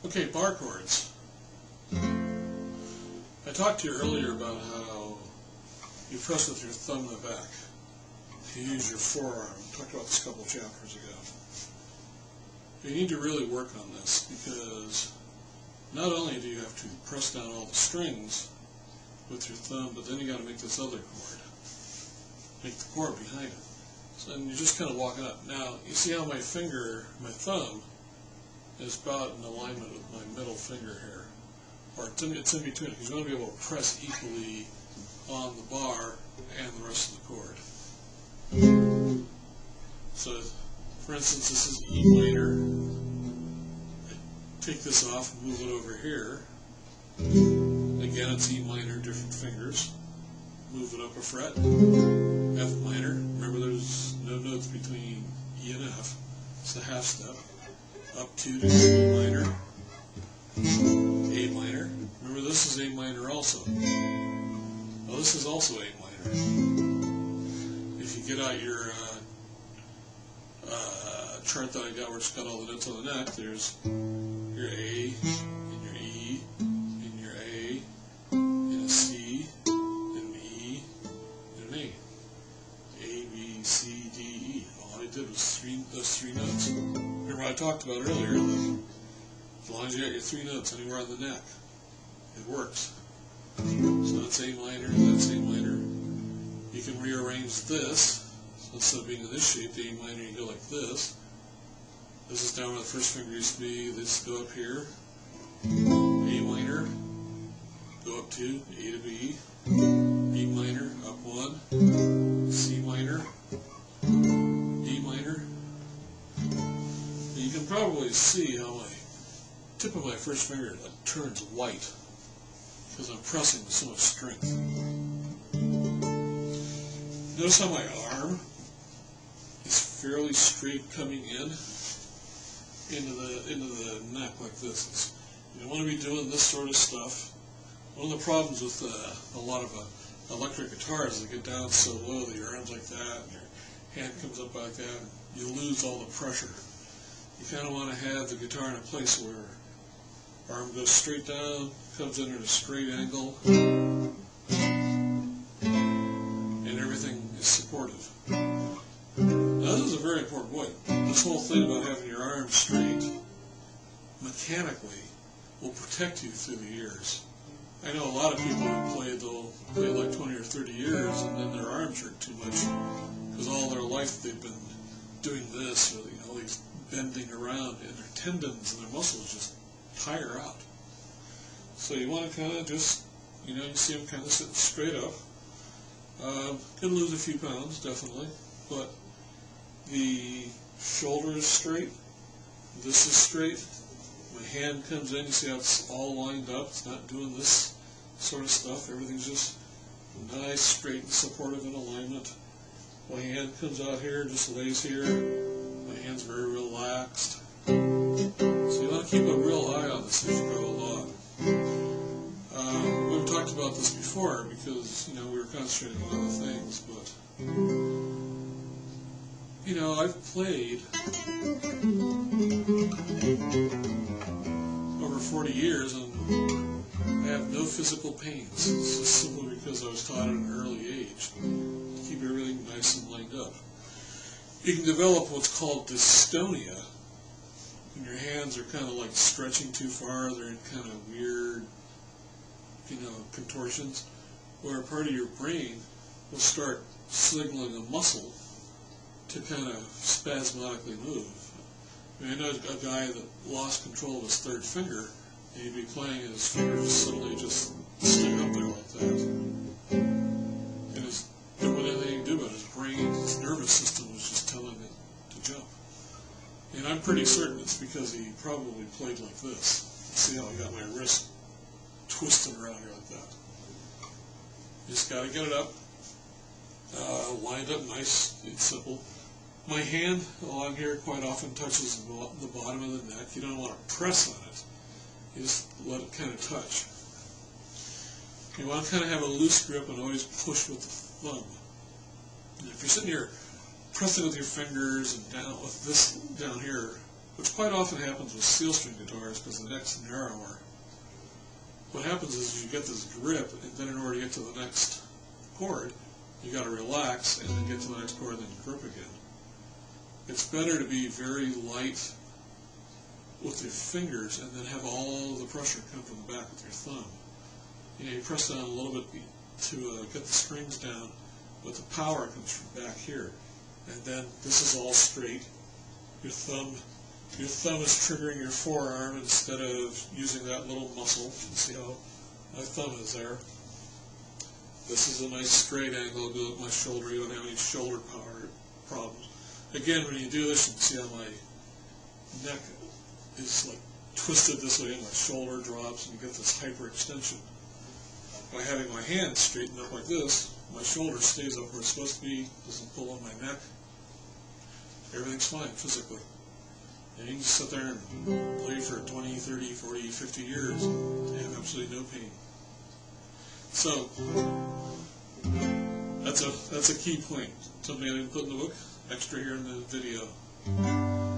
Okay, bar chords. I talked to you earlier about how you press with your thumb in the back. You use your forearm. I talked about this a couple of chapters ago. You need to really work on this because not only do you have to press down all the strings with your thumb, but then you got to make this other chord. Make the chord behind it. So, and you just kind of walk it up. Now, you see how my thumb, is about in alignment with my middle finger here. Or it's in between, because you want to be able to press equally on the bar and the rest of the chord. So, for instance, this is E minor. I take this off and move it over here. Again, it's E minor, different fingers. Move it up a fret. F minor. Remember, there's no notes between E and F. It's the half step. Up 2 to E minor. A minor. Remember, this is A minor also. Well, this is also A minor. If you get out your chart that I got where it's got all the notes on the neck, there's your A, and your E, and your A, and a C, and an E, and an A. A, B, C, D, E. All I did was those three notes. Remember what I talked about earlier, that as long as you got your three notes anywhere on the neck, it works. So that's A minor, that's A minor. You can rearrange this. So instead of being in this shape, the A minor, you go like this. This is down where the first finger used to be. This go up here. A minor, go up 2, A to B. B minor, up 1. C minor, D minor. You can probably see how my tip of my first finger turns white because I'm pressing with so much strength. Notice how my arm is fairly straight coming into the neck like this. You don't want to be doing this sort of stuff. One of the problems with a lot of electric guitars is they get down so low that your arm's like that and your hand comes up like that and you lose all the pressure. You kind of want to have the guitar in a place where arm goes straight down, comes in at a straight angle, and everything is supportive. Now this is a very important point. This whole thing about having your arm straight mechanically will protect you through the years. I know a lot of people who they'll play like 20 or 30 years and then their arms hurt too much because all their life they've been doing this or all these bending around and their tendons and their muscles just tire out. So you want to kind of just, you see them kind of sitting straight up. Can lose a few pounds, definitely, but the shoulder is straight, this is straight, my hand comes in, you see how it's all lined up, it's not doing this sort of stuff, everything's just nice, straight, and supportive in alignment. My hand comes out here, just lays here, my hand's very relaxed. So you want to keep a real eye on this as you go along. We've talked about this before because, we were concentrating on other things, but, I've played over 40 years and I have no physical pains. It's just simply because I was taught at an early age to keep everything nice and lined up. You can develop what's called dystonia, and your hands are kind of like stretching too far, they're in kind of weird, contortions, where a part of your brain will start signaling a muscle to kind of spasmodically move. I know a guy that lost control of his third finger, and he'd be playing and his fingers suddenly just stick up there like that. And there wasn't anything he could do about it. His brain, his nervous system was just telling it to jump. And I'm pretty certain it's because he probably played like this. See how I got my wrist twisted around here like that. You just got to get it up, lined up nice and simple. My hand along here quite often touches the bottom of the neck. You don't want to press on it. You just let it kind of touch. You want to kind of have a loose grip and always push with the thumb. And if you're sitting here pressing with your fingers and down with this down here, which quite often happens with seal string guitars because the neck's narrower. What happens is you get this grip, and then in order to get to the next chord, you got to relax and then get to the next chord and then grip again. It's better to be very light with your fingers and then have all the pressure come from the back with your thumb. You press down a little bit to get the strings down, but the power comes from back here. And then this is all straight. Your thumb is triggering your forearm instead of using that little muscle. You see how my thumb is there. This is a nice straight angle. Go with my shoulder. You don't have any shoulder power problems. Again, when you do this, you can see how my neck is like twisted this way and my shoulder drops and you get this hyperextension. By having my hand straightened up like this, my shoulder stays up where it's supposed to be, doesn't pull on my neck. Everything's fine physically. And you can sit there and play for 20, 30, 40, 50 years and have absolutely no pain. So, that's a key point. Something I didn't put in the book, extra here in the video.